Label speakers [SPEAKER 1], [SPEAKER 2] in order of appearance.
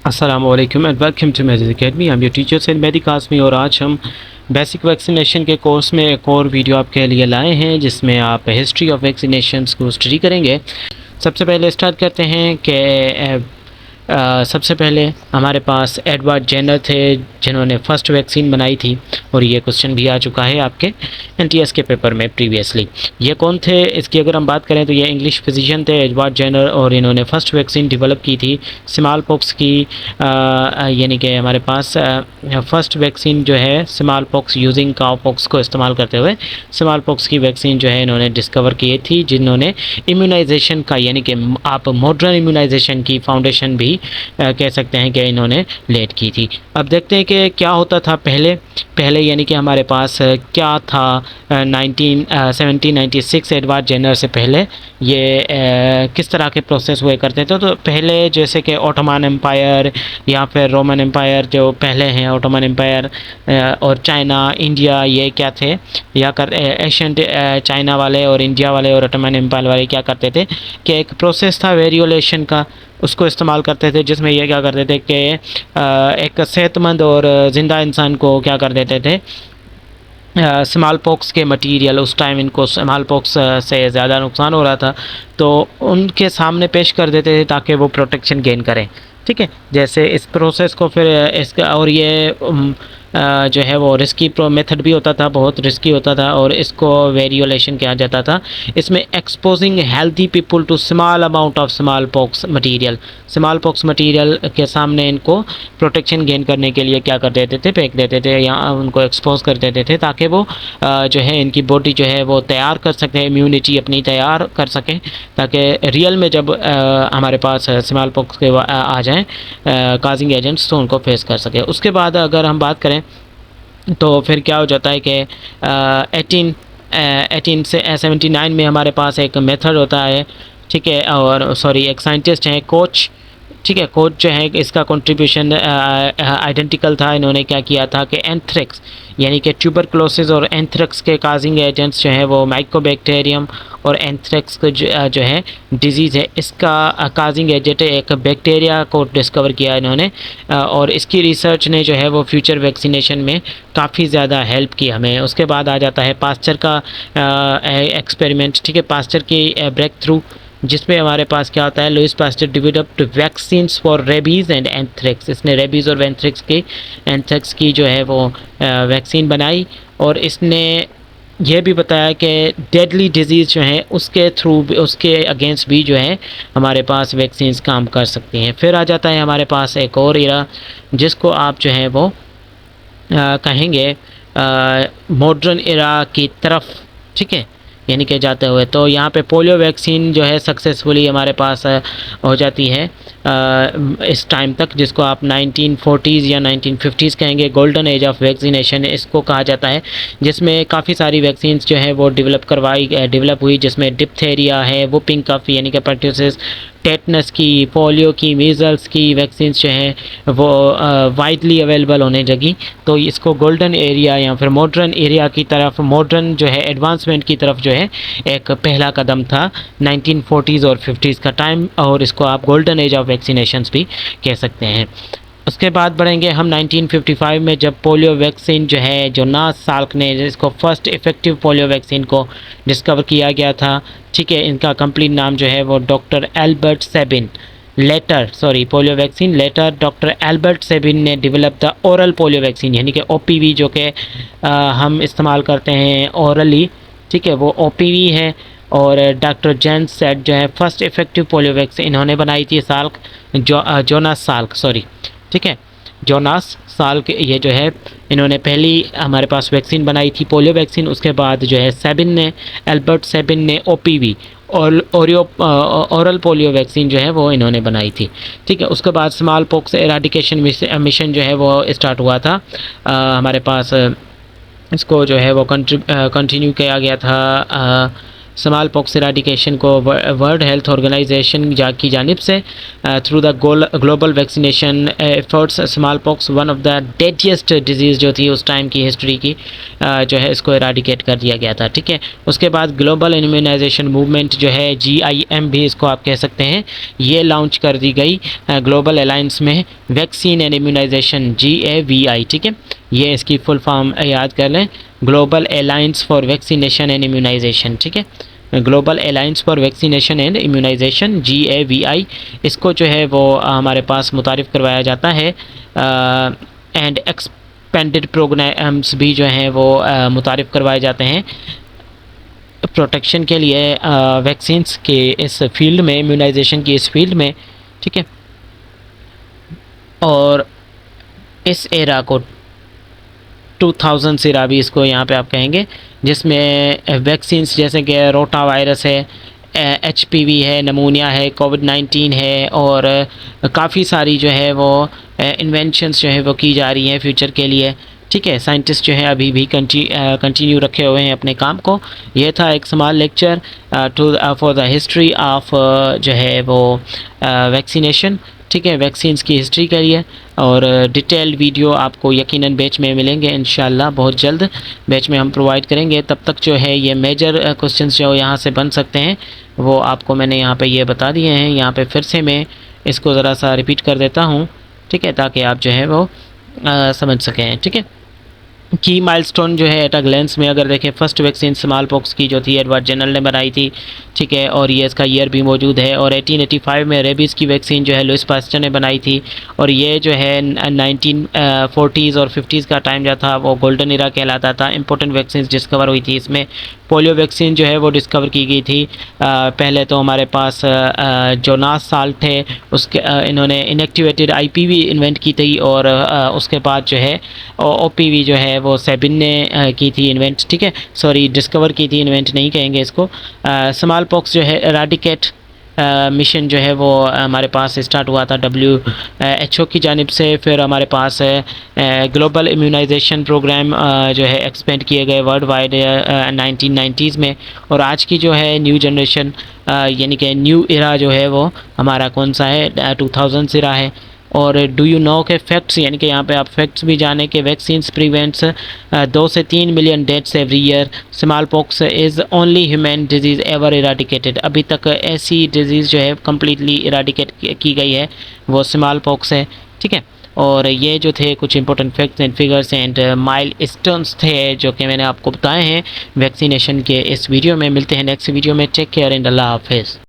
[SPEAKER 1] अस्सलामुअलैकुम and welcome to medical academy. I am your teacher Syed Mehdi Qasmi और आज हम बेसिक वैक्सीनेशन के कोर्स में एक और वीडियो आपके लिए लाए हैं जिसमें आप हिस्ट्री ऑफ वैक्सीनेशंस को स्टडी करेंगे। सबसे पहले स्टार्ट करते हैं कि सबसे पहले हमारे पास एडवर्ड जेनर थे जिन्होंने फ़र्स्ट वैक्सीन बनाई थी और ये क्वेश्चन भी आ चुका है आपके एनटीएस के पेपर में प्रीवियसली। ये कौन थे इसकी अगर हम बात करें तो ये इंग्लिश फिजिशियन थे एडवर्ड जेनर और इन्होंने फ़र्स्ट वैक्सीन डेवलप की थी स्मॉल पॉक्स की। यानी कि हमारे पास फ़र्स्ट वैक्सीन जो है small pox using cow pox को इस्तेमाल करते हुए स्मॉल पॉक्स की वैक्सीन जो है इन्होंने डिस्कवर की थी, जिन्होंने इम्यूनाइजेशन का यानी कि आप मॉडर्न इम्यूनाइजेशन की फाउंडेशन भी कह सकते हैं कि इन्होंने लेट की थी। अब देखते हैं कि क्या होता था पहले यानी कि हमारे पास क्या था 1796 एडवर्ड जेनर से पहले ये किस तरह के प्रोसेस हुए करते थे। तो पहले जैसे कि ऑटोमन एम्पायर या फिर रोमन एम्पायर जो पहले हैं, ऑटोमन एम्पायर और चाइना इंडिया, ये क्या थे या कर एशियंट चाइना वाले और इंडिया वाले और ऑटोमन एम्पायर वाले क्या करते थे कि एक प्रोसेस था वेरियोलेशन का, उसको इस्तेमाल करते थे जिसमें ये क्या करते थे कि एक सेहतमंद और ज़िंदा इंसान को क्या कर देते थे स्मॉल पॉक्स के मटेरियल, उस टाइम इनको स्मॉल पॉक्स से ज़्यादा नुकसान हो रहा था तो उनके सामने पेश कर देते थे ताकि वो प्रोटेक्शन गेन करें। ठीक है, जैसे इस प्रोसेस को फिर इसका और ये जो है वो रिस्की मेथड भी होता था, बहुत रिस्की होता था और इसको वेरियोलेशन कहा जाता था। इसमें exposing healthy people to small amount of smallpox material, smallpox material के सामने इनको प्रोटेक्शन गेन करने के लिए क्या कर देते थे, फेंक देते थे या उनको एक्सपोज कर देते थे ताकि वो जो है इनकी बॉडी जो है वो तैयार कर सके, इम्यूनिटी अपनी तैयार कर सकें ताकि रियल में जब हमारे पास स्मॉल पॉक्स के आ जाएँ काजिंग एजेंट्स तो उनको फेस कर सके। उसके बाद अगर हम बात करें तो फिर क्या हो जाता है कि 1879 में हमारे पास एक मेथड होता है, ठीक है, और सॉरी एक साइंटिस्ट हैं कोच, ठीक है, कोच जो है इसका कंट्रीब्यूशन आइडेंटिकल था। इन्होंने क्या किया था कि एंथ्रेक्स यानी कि ट्यूबरक्लोसिस और एंथ्रेक्स के काजिंग एजेंट्स जो है वो माइकोबैक्टीरियम और एंथ्रेक्स जो है डिजीज़ है इसका काजिंग एजेंट एक बैक्टीरिया को डिस्कवर किया इन्होंने और इसकी रिसर्च ने जो है वो फ्यूचर वैक्सीनेशन में काफ़ी ज़्यादा हेल्प की हमें। उसके बाद आ जाता है पास्चर का एक्सपेरिमेंट, ठीक है, पास्चर की ब्रेक थ्रू जिसमें हमारे पास क्या होता है Louis Pasteur developed vaccines for rabies and anthrax. इसने रेबीज़ और एंथ्रेक्स की जो है वो वैक्सीन बनाई और इसने यह भी बताया कि डेडली डिजीज़ जो है उसके थ्रू उसके अगेंस्ट भी जो है हमारे पास वैक्सीन्स काम कर सकती हैं। फिर आ जाता है हमारे पास एक और एरा जिसको आप जो है वो कहेंगे मॉडर्न एरा की तरफ, ठीक है, यानी कि जाते हुए तो यहाँ पे पोलियो वैक्सीन जो है सक्सेसफुली हमारे पास हो जाती है इस टाइम तक, जिसको आप 1940s या 1950s कहेंगे, गोल्डन एज ऑफ वैक्सीनेशन इसको कहा जाता है, जिसमें काफ़ी सारी वैक्सीन्स जो है वो डेवलप हुई जिसमें डिप्थेरिया है, वुपिंग कफ यानी कि परट्यूसिस, टेटनस की, पोलियो की, मीज़ल्स की वैक्सीन्स जो हैं वो वाइडली अवेलेबल होने लगी। तो इसको गोल्डन एरिया या फिर मॉडर्न एरिया की तरफ, मॉडर्न जो है एडवांसमेंट की तरफ जो है एक पहला कदम था 1940s और 50s का टाइम और इसको आप गोल्डन एज ऑफ वैक्सीनेशंस भी कह सकते हैं। उसके बाद बढ़ेंगे हम 1955 में जब पोलियो वैक्सीन जो है जोनास साल्क ने इसको फर्स्ट इफ़ेक्टिव पोलियो वैक्सीन को डिस्कवर किया गया था, ठीक है, इनका कंप्लीट नाम जो है वो doctor Albert Sabin polio vaccine later doctor Albert Sabin ने develop the oral polio vaccine यानी कि ओपीवी जो कि हम इस्तेमाल करते हैं ओरली, ठीक है, वो ओपीवी है और डॉक्टर जेम्स सेट जो है फर्स्ट इफ़ेक्टिव पोलियो वैक्सीन इन्होंने बनाई थी जोनास साल्क, ठीक है, जोनास साल्क ये जो है इन्होंने पहली हमारे पास वैक्सीन बनाई थी पोलियो वैक्सीन। उसके बाद जो है एल्बर्ट सेबिन ने ओपीवी और ओरल पोलियो वैक्सीन जो है वो इन्होंने बनाई थी, ठीक है। उसके बाद स्मॉल पॉक्स एराडिकेशन मिशन जो है वो स्टार्ट हुआ था हमारे पास, इसको जो है वो कंटिन्यू किया गया था स्मॉल पॉक्स इराडिकेशन को वर्ल्ड हेल्थ ऑर्गेनाइजेशन की जानिब से through the global vaccination efforts smallpox one of the deadliest diseases जो थी उस टाइम की हिस्ट्री की जो है इसको इराडिकेट कर दिया गया था। ठीक है, उसके बाद ग्लोबल इम्यूनाइजेशन मूवमेंट जो है GIM भी इसको आप कह सकते हैं, ये लॉन्च कर दी गई ग्लोबल अलायंस में वैक्सीन एंड इम्यूनाइजेशन GAVI। ठीक है, ये इसकी फुल फॉर्म याद कर लें, global alliance for vaccination and immunisation. ठीक है, global alliance for vaccination and immunisation GAVI, इसको जो है वो हमारे पास मुतारिफ़ करवाया जाता है एंड एक्सपेंडेड प्रोग्राम्स भी जो हैं वो मुतारिफ़ करवाए जाते हैं प्रोटेक्शन के लिए वैक्सीन्स के इस फील्ड में, इम्यूनाइजेशन की इस फील्ड में। ठीक है, और इस एरा को 2000 एरा भी इसको यहाँ पे आप कहेंगे, जिसमें वैक्सीन्स जैसे कि रोटा वायरस है, HPV है, नमूनिया है, कोविड-19 है और काफ़ी सारी जो है वो इन्वेंशंस जो है वो की जा रही हैं फ्यूचर के लिए। ठीक है, साइंटिस्ट जो है अभी भी कंटिन्यू रखे हुए हैं अपने काम को। यह था एक small lecture for the history of जो है वो वैक्सीनेशन। ठीक है, वैक्सीन्स की हिस्ट्री के लिए, और डिटेल्ड वीडियो आपको यकीनन बैच में मिलेंगे इंशाल्लाह, बहुत जल्द बैच में हम प्रोवाइड करेंगे। तब तक जो है ये मेजर क्वेश्चंस जो यहाँ से बन सकते हैं वो आपको मैंने यहाँ पे ये बता दिए हैं। यहाँ पे फिर से मैं इसको ज़रा सा रिपीट कर देता हूँ। ठीक है, ताकि आप जो है वो समझ सकें। ठीक है, की माइलस्टोन जो है एट अ ग्लेंस में अगर देखें, फर्स्ट वैक्सीन स्मॉल पॉक्स की जो थी एडवर्ड जेनर ने बनाई थी। ठीक है, और ये इसका ईयर भी मौजूद है। और 1885 में रेबीज़ की वैक्सीन जो है लुइस पास्चर ने बनाई थी, और ये जो है 1940s और 50s का टाइम जो था वो गोल्डन इरा कहलाता था। इंपॉर्टेंट वैक्सीन डिस्कवर हुई थी, इसमें पोलियो वैक्सीन जो है वो डिस्कवर की गई थी। पहले तो हमारे पास जोनास साल्ट थे, उसके इन्होंने इनएक्टिवेटेड IPV इन्वेंट की थी, और उसके बाद जो है OPV जो है वो सेबिन ने की थी इन्वेंट। ठीक है, सॉरी डिस्कवर की थी, इन्वेंट नहीं कहेंगे इसको। स्मॉल पॉक्स जो है इराडिकेट मिशन जो है वो हमारे पास स्टार्ट हुआ था WHO की जानिब से। फिर हमारे पास ग्लोबल इम्यूनाइजेशन प्रोग्राम जो है एक्सपेंड किए गए वर्ल्ड वाइड 1990s में। और आज की जो है न्यू जनरेशन यानी कि न्यू इरा जो है वो हमारा कौन सा है, 2000 इरा है। और डू यू नो के फैक्ट्स, यानी कि यहाँ पे आप फैक्ट्स भी जाने के वैक्सीन्स प्रिवेंट्स 2 से 3 million deaths every year. Small pox is only human disease ever eradicated. अभी तक ऐसी डिजीज़ जो है कम्प्लीटली इराडिकेट की गई है वो स्मॉल पॉक्स है। ठीक है, और ये जो थे कुछ important facts and figures and milestones थे जो कि मैंने आपको बताए हैं वैक्सीनेशन के इस वीडियो में। मिलते हैं नेक्स्ट वीडियो में। टेक केयर एंड अल्लाह हाफिज़।